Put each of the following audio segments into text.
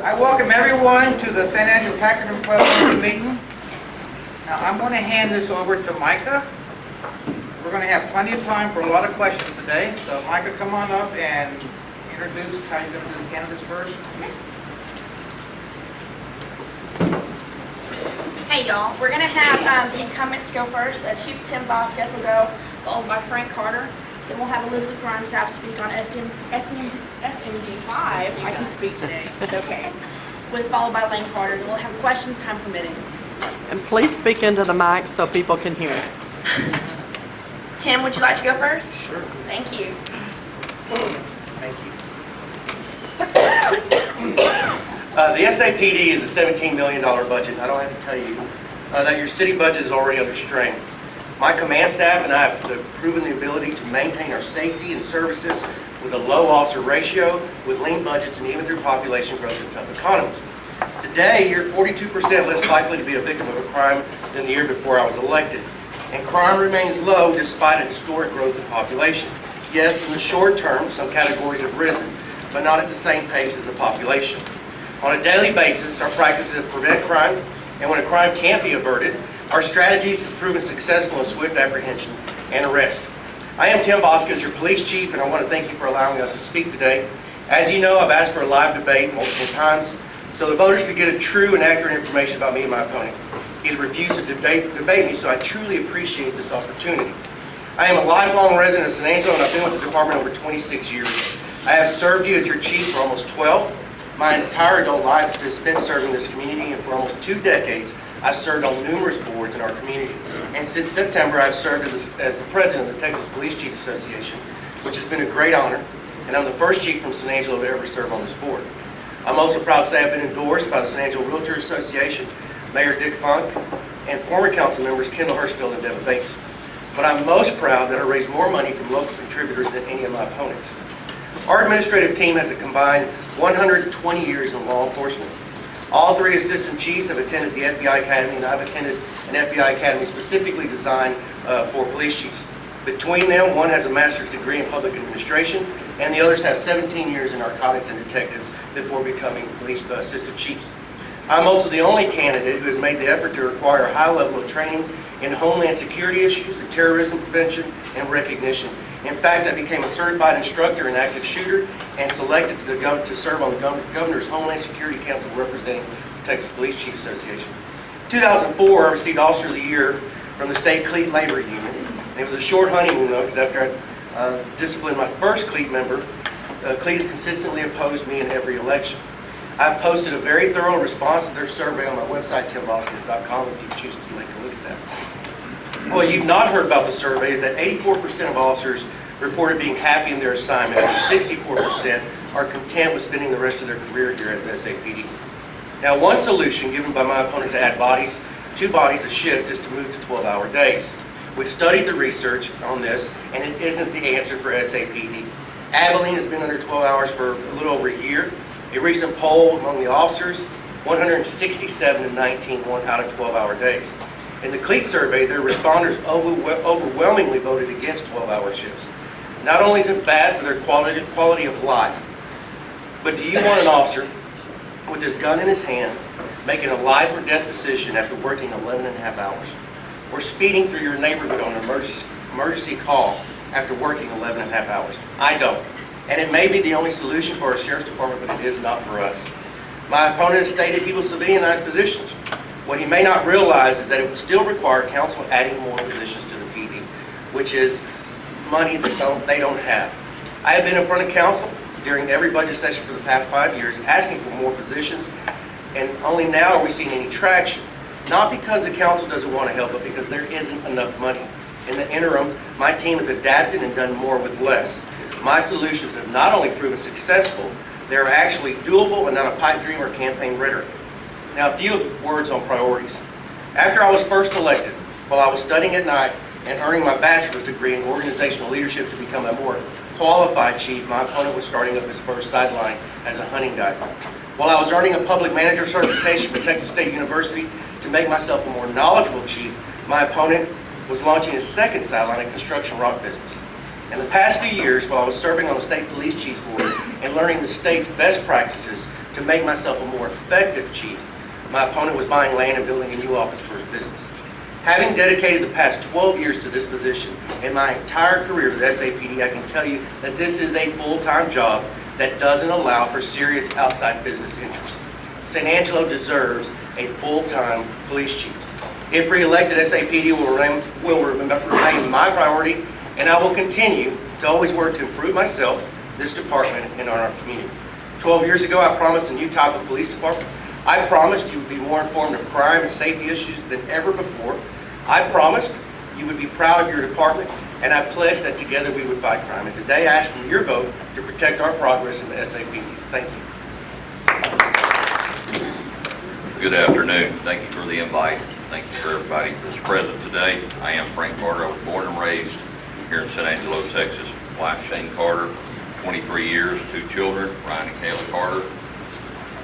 I welcome everyone to the San Angelo Pachyderm Club meeting. Now I'm going to hand this over to Micah. We're going to have plenty of time for a lot of questions today. So Micah, come on up and introduce how you're going to do the candidates first. Hey y'all, we're going to have the incumbents go first. Chief Tim Vasquez will go, followed by Frank Carter. Then we'll have Elizabeth Grindstaff speak on SMD5. I can speak today, it's okay. Followed by Lane Carter. Then we'll have questions, time permitting. And please speak into the mic so people can hear. Tim, would you like to go first? Sure. Thank you. Thank you. The SAPD is a $17 million budget, and I don't have to tell you that your city budget is already under strain. My command staff and I have proven the ability to maintain our safety and services with a low officer ratio, with lean budgets, and even through population growth and tough economies. Today, you're 42% less likely to be a victim of a crime than the year before I was elected. And crime remains low despite a historic growth in population. Yes, in the short term, some categories have risen, but not at the same pace as the population. On a daily basis, our practices have prevented crime, and when a crime can't be averted, our strategies have proven successful in swift apprehension and arrest. I am Tim Vasquez, your police chief, and I want to thank you for allowing us to speak today. As you know, I've asked for a live debate multiple times so the voters could get a true and accurate information about me and my opponent. He's refused to debate me, so I truly appreciate this opportunity. I am a lifelong resident of San Angelo, and I've been with the department over 26 years. I have served you as your chief for almost 12. My entire adult life has been spent serving this community, and for almost 2 decades, I've served on numerous boards in our community. And since September, I've served as the president of the Texas Police Chiefs Association, which has been a great honor, and I'm the first chief from San Angelo to ever serve on this board. I'm also proud to say I've been endorsed by the San Angelo Realtors Association, Mayor Dick Funk, and former council members Kendall Hirschfield and Devin Bates. But I'm most proud that I raised more money from local contributors than any of my opponents. Our administrative team has a combined 120 years in law enforcement. All 3 assistant chiefs have attended the FBI Academy, and I've attended an FBI Academy specifically designed for police chiefs. Between them, one has a master's degree in public administration, and the others have 17 years in narcotics and detectives before becoming police assistant chiefs. I'm also the only candidate who has made the effort to require a high level of training in homeland security issues, and terrorism prevention, and recognition. In fact, I became a certified instructor in active shooter and selected to serve on the Governor's Homeland Security Council representing the Texas Police Chiefs Association. In 2004, I received Officer of the Year from the State Cleat Labor Union. And it was a short honeymoon, though, because after I disciplined my first Cleat member, Cleats consistently opposed me in every election. I've posted a very thorough response to their survey on my website, timvasquez.com, if you choose to take a look at that. What you've not heard about the survey is that 84% of officers reported being happy in their assignment, and 64% are content with spending the rest of their career here at the SAPD. Now, one solution given by my opponent to add 2 bodies a shift is to move to 12-hour days. We've studied the research on this, and it isn't the answer for SAPD. Abilene has been under 12 hours for a little over a year. A recent poll among the officers, 167 and 19 want out of 12-hour days. In the CLEAT survey, their responders overwhelmingly voted against 12-hour shifts. Not only is it bad for their quality of life, but do you want an officer with his gun in his hand making a life or death decision after working 11 and a half hours? Or speeding through your neighborhood on an emergency call after working 11 and a half hours? I don't. And it may be the only solution for our Sheriff's Department, but it is not for us. My opponent has stated he will civilianize positions. What he may not realize is that it would still require council adding more positions to the PD, which is money that they don't have. I have been in front of council during every budget session for the past 5 years asking for more positions, and only now are we seeing any traction. Not because the council doesn't want to help, but because there isn't enough money. In the interim, my team has adapted and done more with less. My solutions have not only proven successful, they're actually doable and not a pipe dream or campaign rhetoric. Now, a few words on priorities. After I was first elected, while I was studying at night and earning my bachelor's degree in organizational leadership to become a more qualified chief, my opponent was starting up his first sideline as a hunting guide. While I was earning a public manager certification from Texas State University to make myself a more knowledgeable chief, my opponent was launching his second sideline, a construction rock business. In the past few years, while I was serving on the State Police Chiefs Board, and learning the state's best practices to make myself a more effective chief, my opponent was buying land and building a new office for his business. Having dedicated the past 12 years to this position and my entire career with SAPD, I can tell you that this is a full-time job that doesn't allow for serious outside business interest. San Angelo deserves a full-time police chief. If re-elected, SAPD will remain my priority, and I will continue to always work to improve myself, this department, and our community. 12 years ago, I promised a new type of police department. I promised you would be more informed of crime and safety issues than ever before. I promised you would be proud of your department, and I pledged that together we would fight crime. And today I ask for your vote to protect our progress in the SAPD. Thank you. Good afternoon. Thank you for the invite. Thank you for everybody that's present today. I am Frank Carter. I was born and raised here in San Angelo, Texas. Wife Shane Carter, 23 years, 2 children, Ryan and Kayla Carter.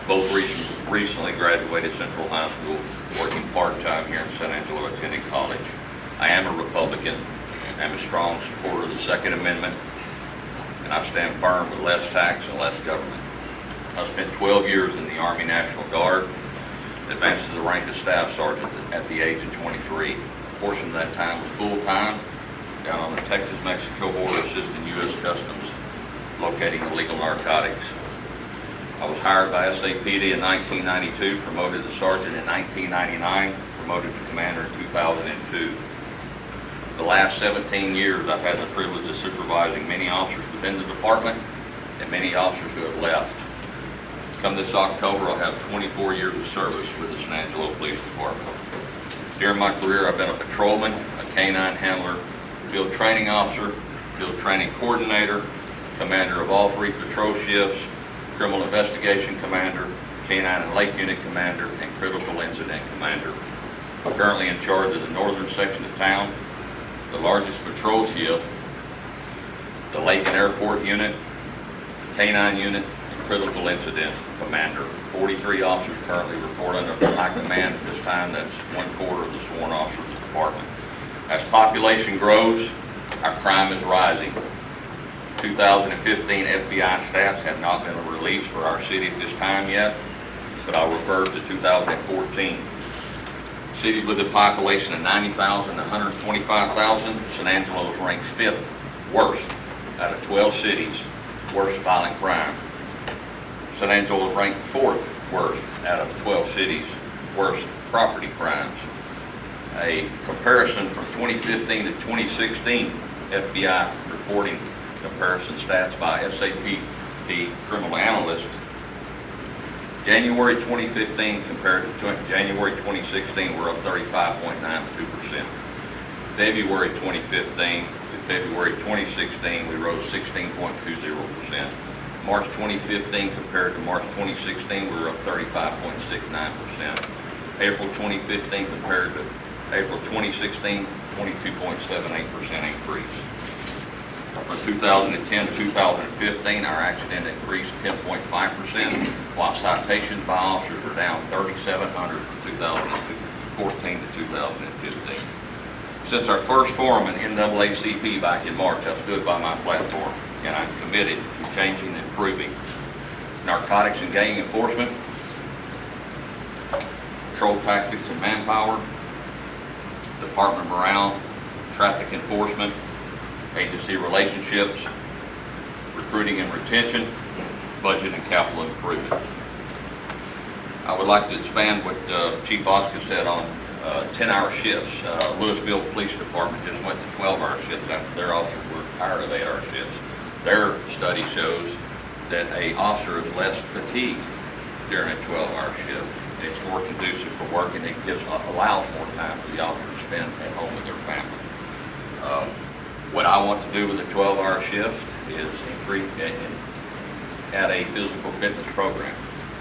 Both recently graduated Central High School, working part-time here in San Angelo, attending college. I am a Republican. I'm a strong supporter of the Second Amendment, and I stand firm with less tax and less government. I spent 12 years in the Army National Guard, advanced to the rank of Staff Sergeant at the age of 23. A portion of that time was full-time, down on the Texas-Mexico border, assisting U.S. Customs, locating illegal narcotics. I was hired by SAPD in 1992, promoted to sergeant in 1999, promoted to commander in 2002. The last 17 years, I've had the privilege of supervising many officers within the department and many officers who have left. Come this October, I'll have 24 years of service with the San Angelo Police Department. During my career, I've been a patrolman, a canine handler, field training officer, field training coordinator, commander of all 3 patrol shifts, criminal investigation commander, canine and lake unit commander, and critical incident commander. I'm currently in charge of the northern section of town, the largest patrol shift, the lake and airport unit, the canine unit, and critical incident commander. 43 officers currently report under my command at this time. That's 1/4 of the sworn officers of the department. As population grows, our crime is rising. 2015 FBI stats have not been released for our city at this time yet, but I'll refer to 2014. City with a population of 90,000 to 125,000, San Angelo is ranked 5th worst out of 12 cities, worst violent crime. San Angelo is ranked 4th worst out of 12 cities, worst property crimes. A comparison from 2015 to 2016 FBI reporting comparison stats by SAPD criminal analyst. January 2015 compared to January 2016, we're up 35.92%. February 2015 to February 2016, we rose 16.20%. March 2015 compared to March 2016, we were up 35.69%. April 2015 compared to April 2016, 22.78% increase. From 2010 to 2015, our accident increased 10.5%, while citations by officers were down 3,700 from 2014 to 2015. Since our first forum in NAACP back in March, I've stood by my platform, and I'm committed to changing and improving narcotics and gang enforcement, patrol tactics and manpower, department morale, traffic enforcement, agency relationships, recruiting and retention, budget and capital improvement. I would like to expand what Chief Oscar said on 10-hour shifts. Louisville Police Department just went to 12-hour shifts after their officers were tired of 8-hour shifts. Their study shows that an officer is less fatigued during a 12-hour shift. It's more conducive for work, and it allows more time for the officer to spend at home with their family. What I want to do with a 12-hour shift is add a physical fitness program.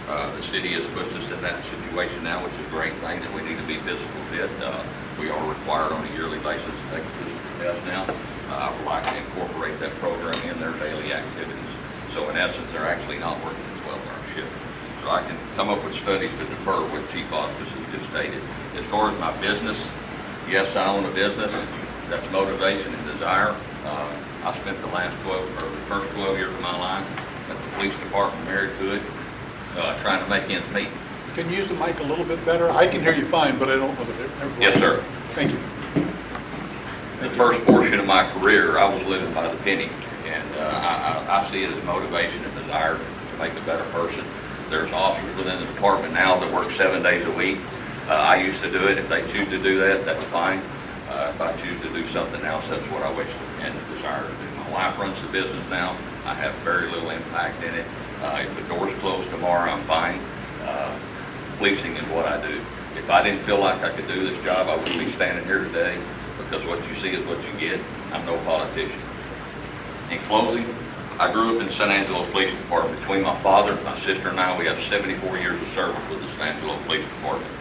The city has pushed us in that situation now, which is a great thing, that we need to be physical fit. We are required on a yearly basis to take a physical test now. I would like to incorporate that program in their daily activities. So in essence, they're actually not working a 12-hour shift. So I can come up with studies to defer what Chief Oscar has just stated. As far as my business, yes, I own a business. That's motivation and desire. I spent the first 12 years of my life at the police department, married to it, trying to make ends meet. Can you use the mic a little bit better? I can hear you fine, but I don't know that everyone. Yes, sir. Thank you. The first portion of my career, I was living by the penny, and I see it as motivation and desire to make a better person. There's officers within the department now that work 7 days a week. I used to do it. If they choose to do that, that's fine. If I choose to do something else, that's what I wish and desire to do. My wife runs the business now. I have very little impact in it. If the door's closed tomorrow, I'm fine. Policing is what I do. If I didn't feel like I could do this job, I wouldn't be standing here today, because what you see is what you get. I'm no politician. In closing, I grew up in San Angelo Police Department. Between my father, my sister, and I, we have 74 years of service with the San Angelo Police Department.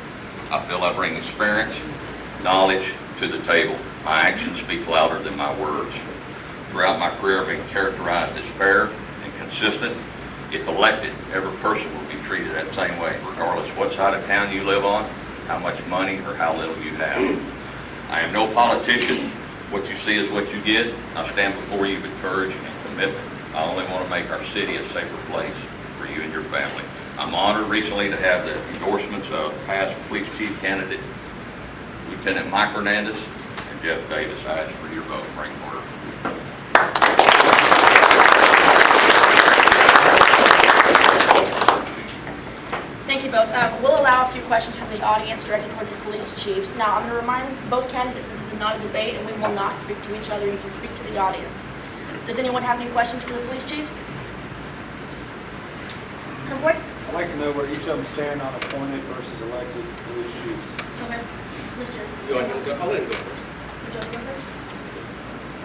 I feel I bring experience, knowledge to the table. My actions speak louder than my words. Throughout my career, I've been characterized as fair and consistent. If elected, every person will be treated that same way, regardless what side of town you live on, how much money or how little you have. I am no politician. What you see is what you get. I stand before you with courage and commitment. I only want to make our city a safer place for you and your family. I'm honored recently to have the endorsements of past police chief candidate Lieutenant Mike Hernandez and Jeff Davis. I ask for your vote, Frank Carter. Thank you both. We'll allow a few questions from the audience directed towards the police chiefs. Now, I'm going to remind both candidates this is not a debate and we will not speak to each other. You can speak to the audience. Does anyone have any questions for the police chiefs? Come forward. I'd like to know where each of them stand on appointed versus elected police chiefs. Okay. Mr. Go ahead, I'll let him go first. Would you like to go first?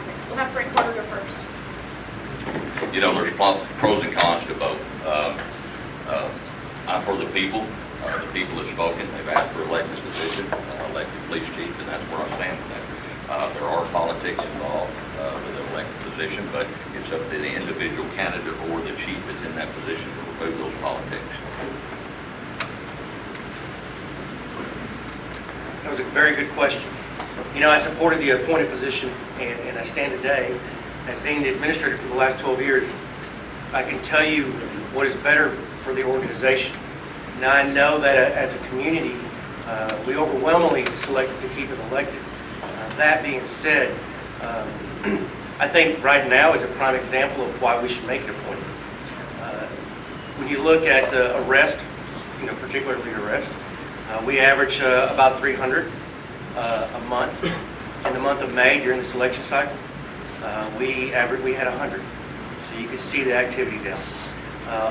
Okay. We'll have Frank Carter go first. You know, there's pros and cons to both. I'm for the people. The people have spoken. They've asked for elected position, elected police chief, and that's where I stand with that. There are politics involved with an elected position, but it's up to the individual candidate or the chief that's in that position to remove those politics. That was a very good question. You know, I supported the appointed position, and I stand today as being the administrator for the last 12 years. I can tell you what is better for the organization. Now, I know that as a community, we overwhelmingly selected to keep it elected. That being said, I think right now is a prime example of why we should make it appointed. When you look at arrest, you know, particularly arrest, we average about 300 a month. In the month of May, during the selection cycle, we had 100. So you can see the activity down.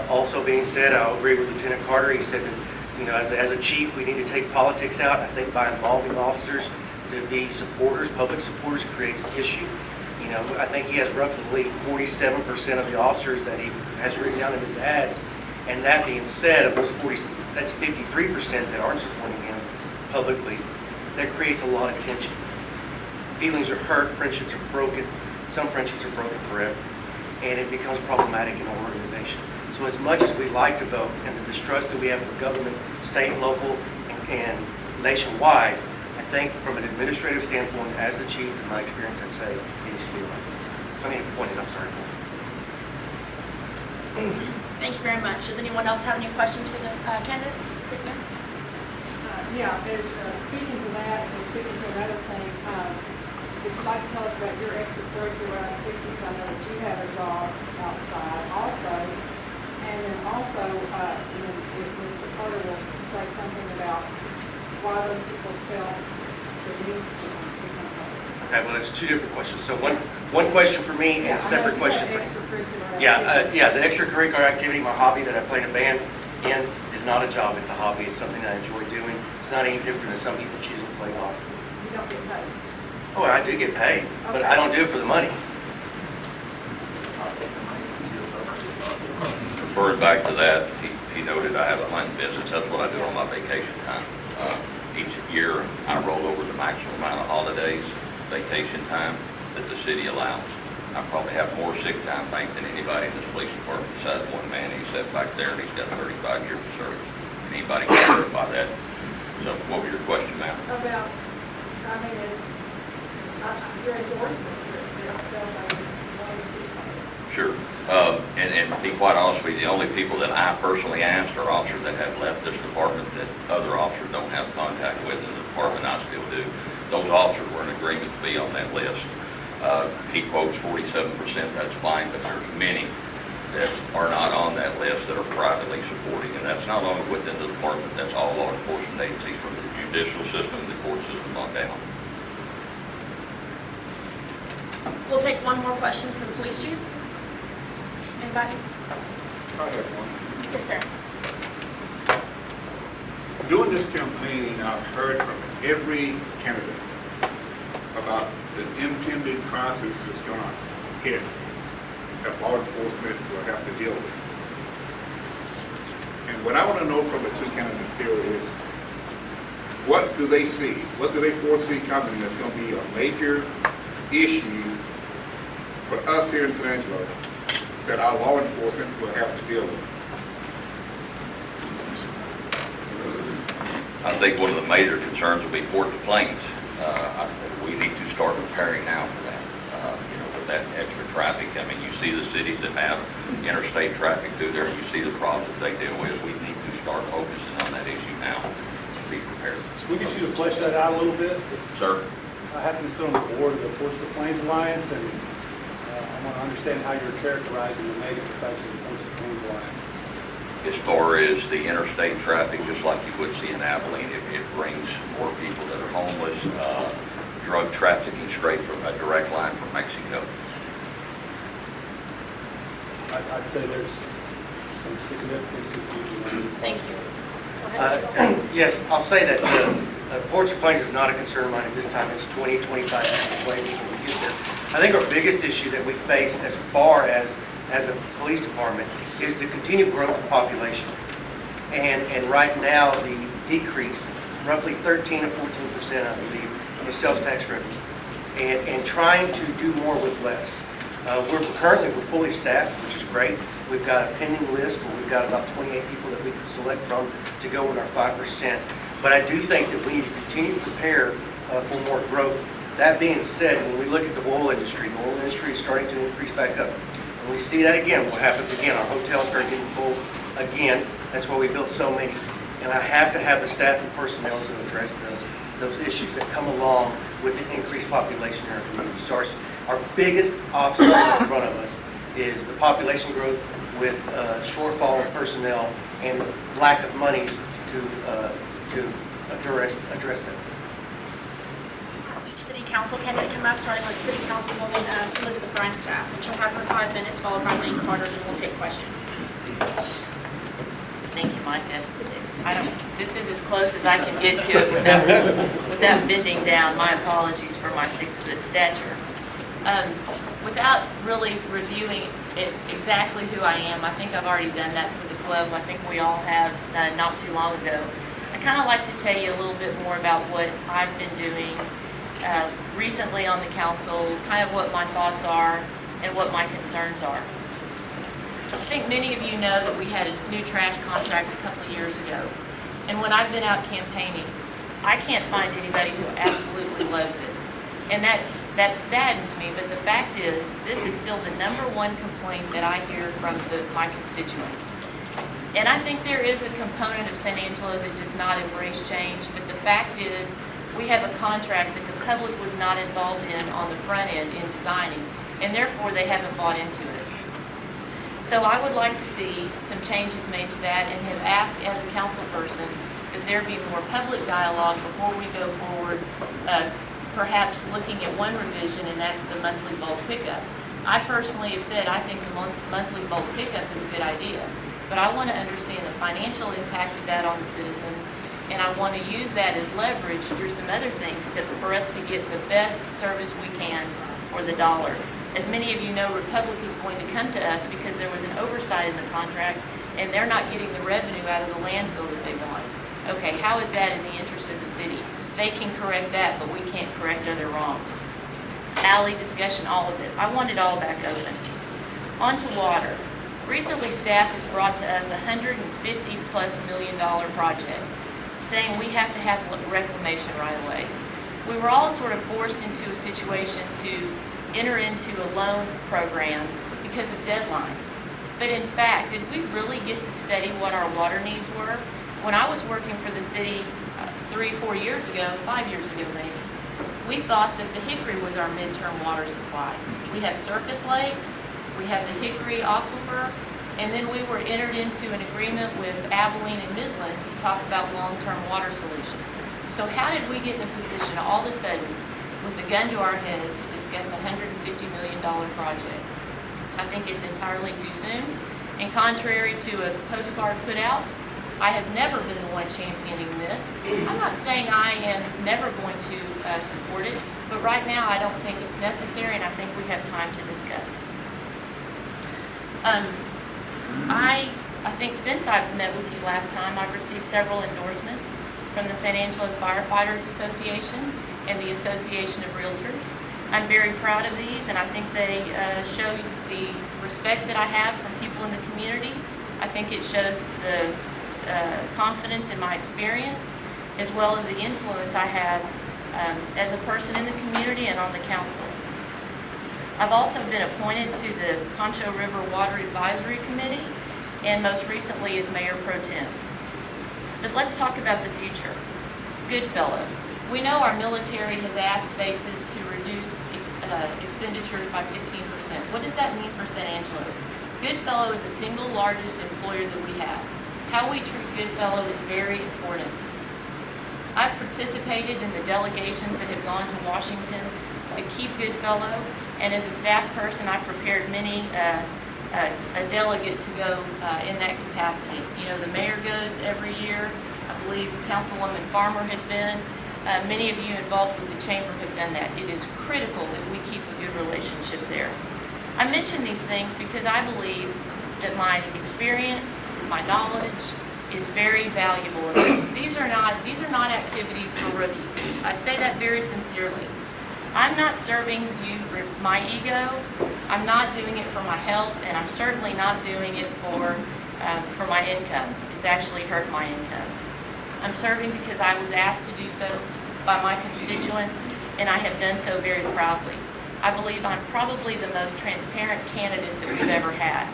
Also being said, I agree with Lieutenant Carter. He said that, you know, as a chief, we need to take politics out. I think by involving officers to be supporters, public supporters, creates an issue. You know, I think he has roughly 47% of the officers that he has written down in his ads. And that being said, of those 40, that's 53% that aren't supporting him publicly. That creates a lot of tension. Feelings are hurt, friendships are broken. Some friendships are broken forever. And it becomes problematic in our organization. So as much as we like to vote and the distrust that we have for government, state, local, and nationwide, I think from an administrative standpoint, as the chief, in my experience, I'd say it needs to be appointed, I'm sorry. Thank you very much. Does anyone else have any questions for the candidates? Yes, ma'am. Yeah, speaking to that and speaking to another thing, would you like to tell us about your extracurricular activities? I know that you have a job outside also. And then also, if Mr. Carter will say something about why those people felt the need to become public. Okay, well, that's two different questions. So one question for me and a separate question for yeah, the extracurricular activity, my hobby that I play in a band in, is not a job, it's a hobby. It's something that I enjoy doing. It's not any different than some people choose to play golf. You don't get paid. Oh, I do get paid, but Okay. I don't do it for the money. Referring back to that, he noted I have a hunting business. That's what I do on my vacation time. Each year, I roll over the maximum amount of holidays, vacation time that the city allows. I probably have more sick time banked than anybody in this police department besides one man. He's sat back there and he's got 35 years of service. And anybody can verify that. So what was your question, ma'am? About, I mean, your endorsements, they're still wanting to be public. Sure. And to be quite honest with you, the only people that I personally asked are officers that have left this department that other officers don't have contact with in the department. I still do. Those officers were in agreement to be on that list. He quotes 47%, that's fine, but there's many that are not on that list that are privately supporting, and that's not only within the department, that's all law enforcement agencies from the judicial system, the court system on down. We'll take one more question for the police chiefs. Anybody? I have one. Yes, sir. During this campaign, I've heard from every candidate about the impending crisis that's going to hit that law enforcement will have to deal with. And what I want to know from the two candidates here is, what do they see? What do they foresee coming that's going to be a major issue for us here in San Angelo that our law enforcement will have to deal with? I think one of the major concerns will be Port to Plains. We need to start preparing now for that. With that extra traffic, I mean, you see the cities that have interstate traffic through there, you see the problems that they deal with. We need to start focusing on that issue now to be prepared. We get you to flesh that out a little bit. Sir? I happen to sit on the board of the Ports to Plains Alliance, and I want to understand how you're characterizing the negative effects of the Ports to Plains Alliance. As far as the interstate traffic, just like you would see in Abilene, it brings more people that are homeless, drug trafficking straight from a direct line from Mexico. I'd say there's some significant confusion. Thank you. Go ahead, Mr. Wilson. Yes, I'll say that Ports to Plains is not a concern of mine at this time. It's 2025 years away before we get there. I think our biggest issue that we face as far as a police department is the continued growth of population. And right now, the decrease, roughly 13 to 14%, I believe, is sales tax revenue. And trying to do more with less. We're fully staffed, which is great. We've got a pending list where we've got about 28 people that we can select from to go with our 5%. But I do think that we need to continue to prepare for more growth. That being said, when we look at the oil industry is starting to increase back up. And we see that again, what happens again, our hotels start getting full again. That's why we built so many. And I have to have the staff and personnel to address those issues that come along with the increased population in our community. So our biggest obstacle in front of us is the population growth with shortfall in personnel and lack of monies to address that. Each city council candidate come up, starting with city councilwoman Elizabeth Grindstaff, and she'll have her 5 minutes, followed by Lane Carter, and we'll take questions. Thank you, Micah. This is as close as I can get to it without bending down. My apologies for my 6-foot stature. Without really reviewing exactly who I am, I think I've already done that for the club. I think we all have not too long ago. I kind of like to tell you a little bit more about what I've been doing recently on the council, kind of what my thoughts are and what my concerns are. I think many of you know that we had a new trash contract a couple of years ago. And when I've been out campaigning, I can't find anybody who absolutely loves it. And that saddens me, but the fact is, this is still the #1 complaint that I hear from my constituents. And I think there is a component of San Angelo that does not embrace change, but the fact is, we have a contract that the public was not involved in on the front end in designing, and therefore they haven't bought into it. So I would like to see some changes made to that and have asked as a council person that there be more public dialogue before we go forward, perhaps looking at one revision, and that's the monthly bulk pickup. I personally have said I think the monthly bulk pickup is a good idea, but I want to understand the financial impact of that on the citizens, and I want to use that as leverage through some other things for us to get the best service we can for the dollar. As many of you know, Republic is going to come to us because there was an oversight in the contract and they're not getting the revenue out of the landfill that they want. Okay, how is that in the interest of the city? They can correct that, but we can't correct other wrongs. Alley discussion, all of it. I want it all back open. On to water. Recently, staff has brought to us a $150+ million project, saying we have to have reclamation right away. We were all sort of forced into a situation to enter into a loan program because of deadlines. But in fact, did we really get to study what our water needs were? When I was working for the city 3-4 years ago, 5 years ago maybe, we thought that the Hickory was our midterm water supply. We have surface lakes, we have the Hickory aquifer, and then we were entered into an agreement with Abilene and Midland to talk about long-term water solutions. So how did we get in a position all of a sudden with a gun to our head to discuss a $150 million project? I think it's entirely too soon. And contrary to a postcard put out, I have never been the one championing this. I'm not saying I am never going to support it, but right now I don't think it's necessary, and I think we have time to discuss. I think since I've met with you last time, I've received several endorsements from the San Angelo Firefighters Association and the Association of Realtors. I'm very proud of these, and I think they show the respect that I have from people in the community. I think it shows the confidence in my experience, as well as the influence I have as a person in the community and on the council. I've also been appointed to the Concho River Water Advisory Committee, and most recently as Mayor Pro Tem. But let's talk about the future. Goodfellow. We know our military has asked bases to reduce expenditures by 15%. What does that mean for San Angelo? Goodfellow is the single largest employer that we have. How we treat Goodfellow is very important. I've participated in the delegations that have gone to Washington to keep Goodfellow, and as a staff person, I prepared many a delegate to go in that capacity. You know, the mayor goes every year. I believe Councilwoman Farmer has been. Many of you involved with the chamber have done that. It is critical that we keep a good relationship there. I mention these things because I believe that my experience, my knowledge, is very valuable in this. These are not activities for rookies. I say that very sincerely. I'm not serving you for my ego. I'm not doing it for my health, and I'm certainly not doing it for my income. It's actually hurt my income. I'm serving because I was asked to do so by my constituents, and I have done so very proudly. I believe I'm probably the most transparent candidate that we've ever had,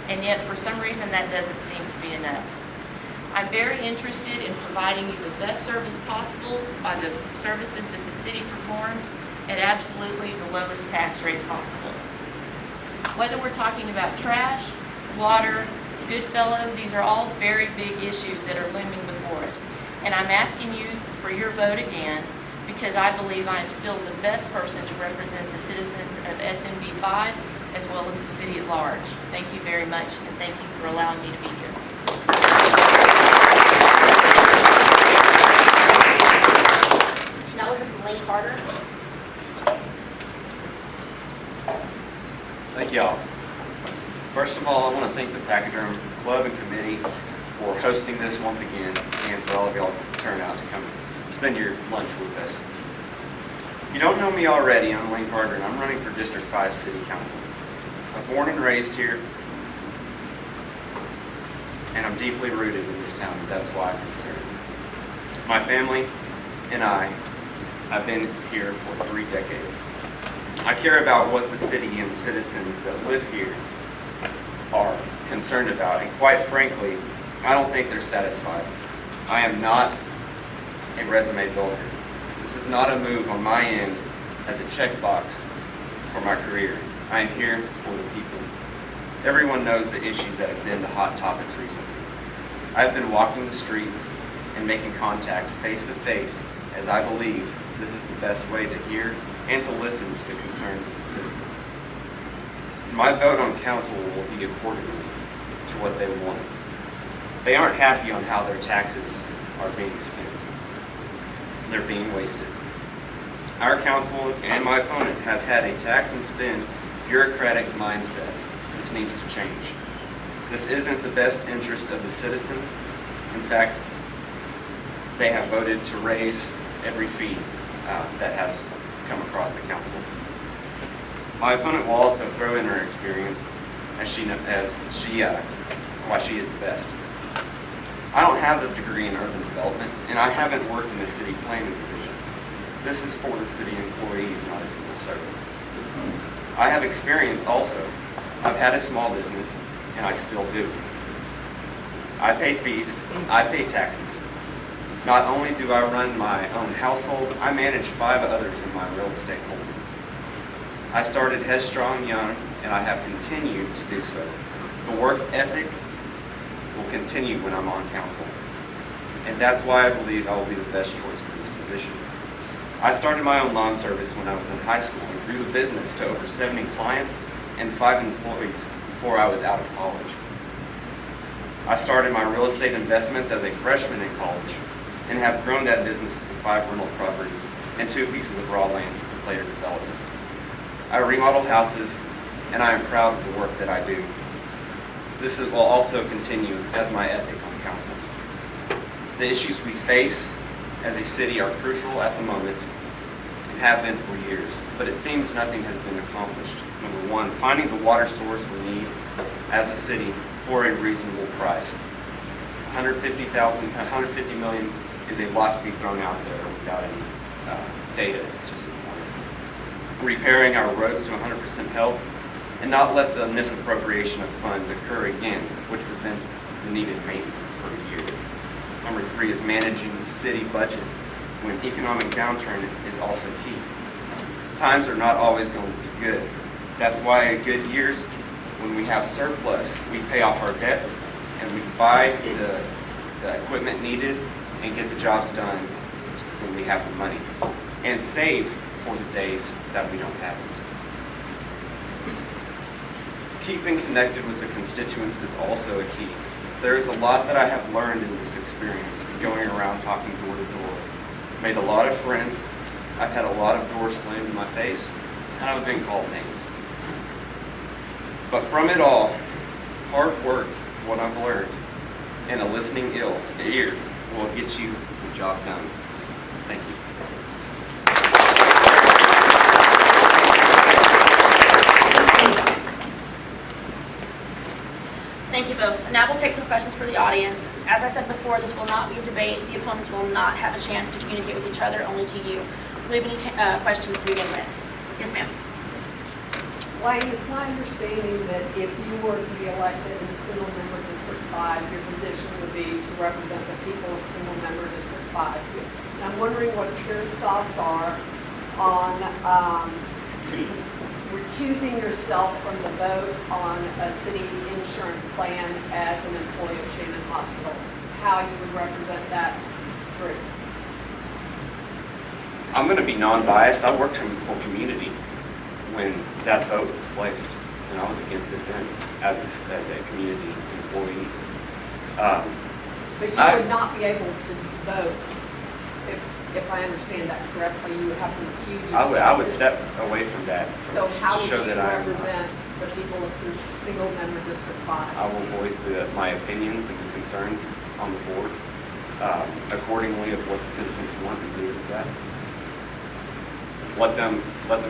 and yet for some reason that doesn't seem to be enough. I'm very interested in providing you the best service possible by the services that the city performs at absolutely the lowest tax rate possible. Whether we're talking about trash, water, Goodfellow, these are all very big issues that are looming before us. And I'm asking you for your vote again because I believe I am still the best person to represent the citizens of SMD5 as well as the city at large. Thank you very much, and thank you for allowing me to be here. Now we'll hear from Lane Carter. Thank you all. First of all, I want to thank the Pachyderm Club and Committee for hosting this once again, and for all of y'all to turn out to come spend your lunch with us. If you don't know me already, I'm Lane Carter, and I'm running for District 5 City Council. I'm born and raised here, and I'm deeply rooted in this town, and that's why I'm concerned. My family and I have been here for 3 decades. I care about what the city and the citizens that live here are concerned about, and quite frankly, I don't think they're satisfied. I am not a resume builder. This is not a move on my end as a checkbox for my career. I am here for the people. Everyone knows the issues that have been the hot topics recently. I've been walking the streets and making contact face to face, as I believe this is the best way to hear and to listen to the concerns of the citizens. My vote on council will be accordingly to what they want. They aren't happy on how their taxes are being spent. They're being wasted. Our council and my opponent has had a tax and spend bureaucratic mindset. This needs to change. This isn't the best interest of the citizens. In fact, they have voted to raise every fee that has come across the council. My opponent will also throw in her experience why she is the best. I don't have a degree in urban development, and I haven't worked in a city planning division. This is for the city employees, not a civil servant. I have experience also I've had a small business, and I still do. I pay fees, I pay taxes. Not only do I run my own household, I manage 5 others in my real estate holdings. I started headstrong young, and I have continued to do so. The work ethic will continue when I'm on council, and that's why I believe I will be the best choice for this position. I started my own lawn service when I was in high school and grew the business to over 70 clients and 5 employees before I was out of college. I started my real estate investments as a freshman in college and have grown that business to 5 rental properties and 2 pieces of raw land for later development. I remodel houses, and I am proud of the work that I do. This will also continue as my ethic on council. The issues we face as a city are crucial at the moment and have been for years, but it seems nothing has been accomplished. Number 1, finding the water source we need as a city for a reasonable price. $150 million is a lot to be thrown out there without any data to support it. Repairing our roads to 100% health and not let the misappropriation of funds occur again, which prevents the needed maintenance per year. Number 3 is managing the city budget when economic downturn is also key. Times are not always going to be good. That's why in good years, when we have surplus, we pay off our debts and we buy the equipment needed and get the jobs done when we have the money, and save for the days that we don't have it. Keeping connected with the constituents is also a key. There is a lot that I have learned in this experience, going around talking door to door. Made a lot of friends, I've had a lot of doors slammed in my face, and I've been called names. But from it all, hard work, what I've learned, and a listening ear will get you the job done. Thank you. Thank you both. Now we'll take some questions for the audience. As I said before, this will not be a debate. The opponents will not have a chance to communicate with each other, only to you. Do we have any questions to begin with? Yes, ma'am. Wayne, it's my understanding that if you were to be elected in the single member District 5, your position would be to represent the people of single member District 5. And I'm wondering what your thoughts are on recusing yourself from the vote on a city insurance plan as an employee of Shannon Hospital, how you would represent that group. I'm going to be non-biased. I worked for community when that vote was placed, and I was against it then as a community employee. But you would not be able to vote, if I understand that correctly. You would have to recuse yourself. I would step away from that So how to would show you that I represent the people of single member District 5? I will voice my opinions and concerns on the board accordingly of what the citizens want and do with that. Let them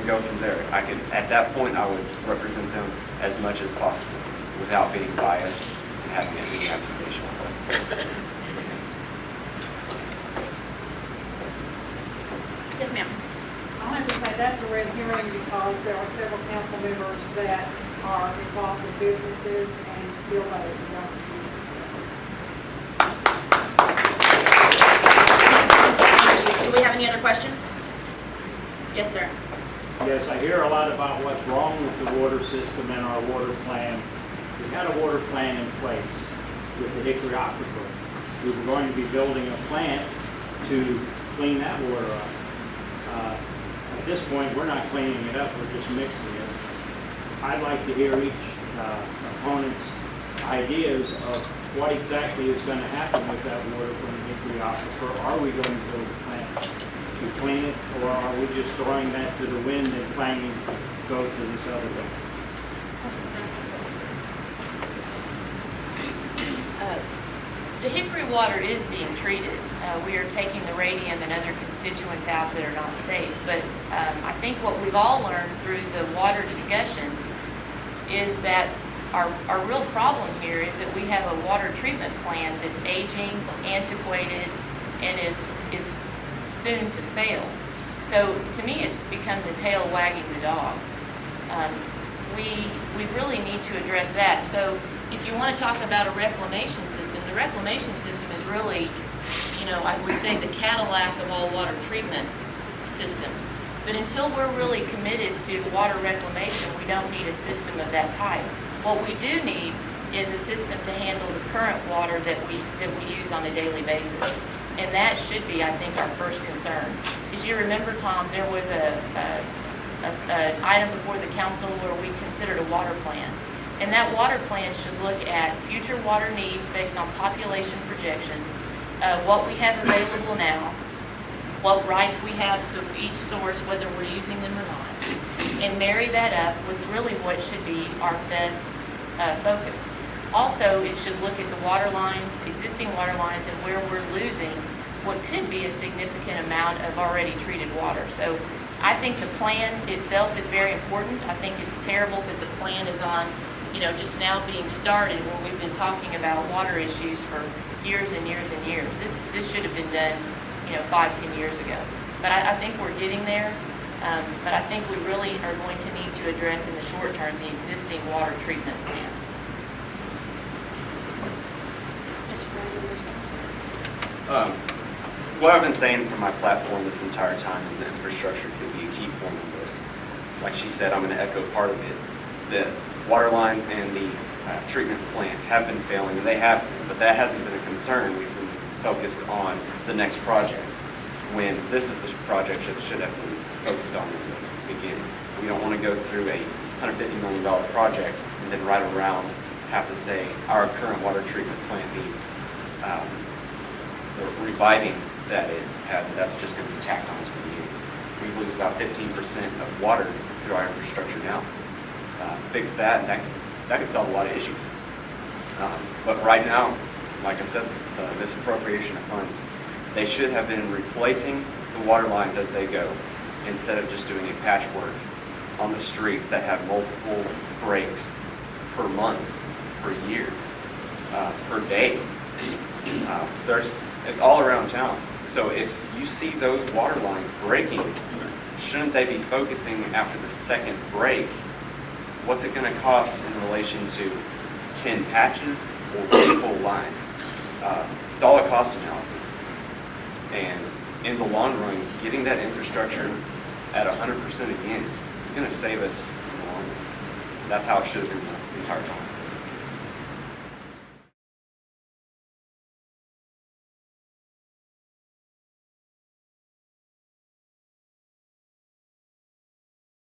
go from there. At that point, I would represent them as much as possible without being biased and having any accusations. Yes, ma'am. I'll have to say that's a red herring because there are several council members that are involved in businesses and still vote in other businesses. Do we have any other questions? Yes, sir. Yes, I hear a lot about what's wrong with the water system and our water plan. We had a water plan in place with the Hickory Aquifer. We were going to be building a plant to clean that water up. At this point, we're not cleaning it up, we're just mixing it. I'd like to hear each opponent's ideas of what exactly is going to happen with that water from the Hickory Aquifer. Are we going to build a plant to clean it, or are we just throwing that to the wind and planning to go to this other way? The Hickory water is being treated. We are taking the radium and other constituents out that are not safe. But I think what we've all learned through the water discussion is that our real problem here is that we have a water treatment plant that's aging, antiquated, and is soon to fail. So to me, it's become the tail wagging the dog. we really need to address that. So if you want to talk about a reclamation system, the reclamation system is really, I would say the Cadillac of all water treatment systems. But until we're really committed to water reclamation, we don't need a system of that type. What we do need is a system to handle the current water that we use on a daily basis. And that should be, I think, our first concern. As you remember, Tom, there was an item before the council where we considered a water plan. And that water plan should look at future water needs based on population projections, what we have available now, what rights we have to each source, whether we're using them or not, and marry that up with really what should be our best focus. Also, it should look at the water lines, existing water lines, and where we're losing what could be a significant amount of already treated water. So I think the plan itself is very important. I think it's terrible that the plan is on, just now being started when we've been talking about water issues for years and years and years. This should have been done, 5-10 years ago. But I think we're getting there. But I think we really are going to need to address in the short term the existing water treatment plant. What I've been saying from my platform this entire time is that infrastructure could be a key point of this. Like she said, I'm going to echo part of it. The water lines and the treatment plant have been failing, and they have been, but that hasn't been a concern. We've been focused on the next project, when this is the project that should have been focused on in the beginning. We don't want to go through a $150 million project and then right around have to say our current water treatment plant needs the reviving that it has, and that's just going to be tacked on to the beginning. We lose about 15% of water through our infrastructure now. Fix that, and that could solve a lot of issues. But right now, like I said, the misappropriation of funds, they should have been replacing the water lines as they go, instead of just doing a patchwork on the streets that have multiple breaks per month, per year, per day. It's all around town. So if you see those water lines breaking, shouldn't they be focusing after the second break? What's it going to cost in relation to 10 patches or one full line? It's all a cost analysis. And in the long run, getting that infrastructure at 100% again is going to save us in the long run. That's how it should have been the entire time.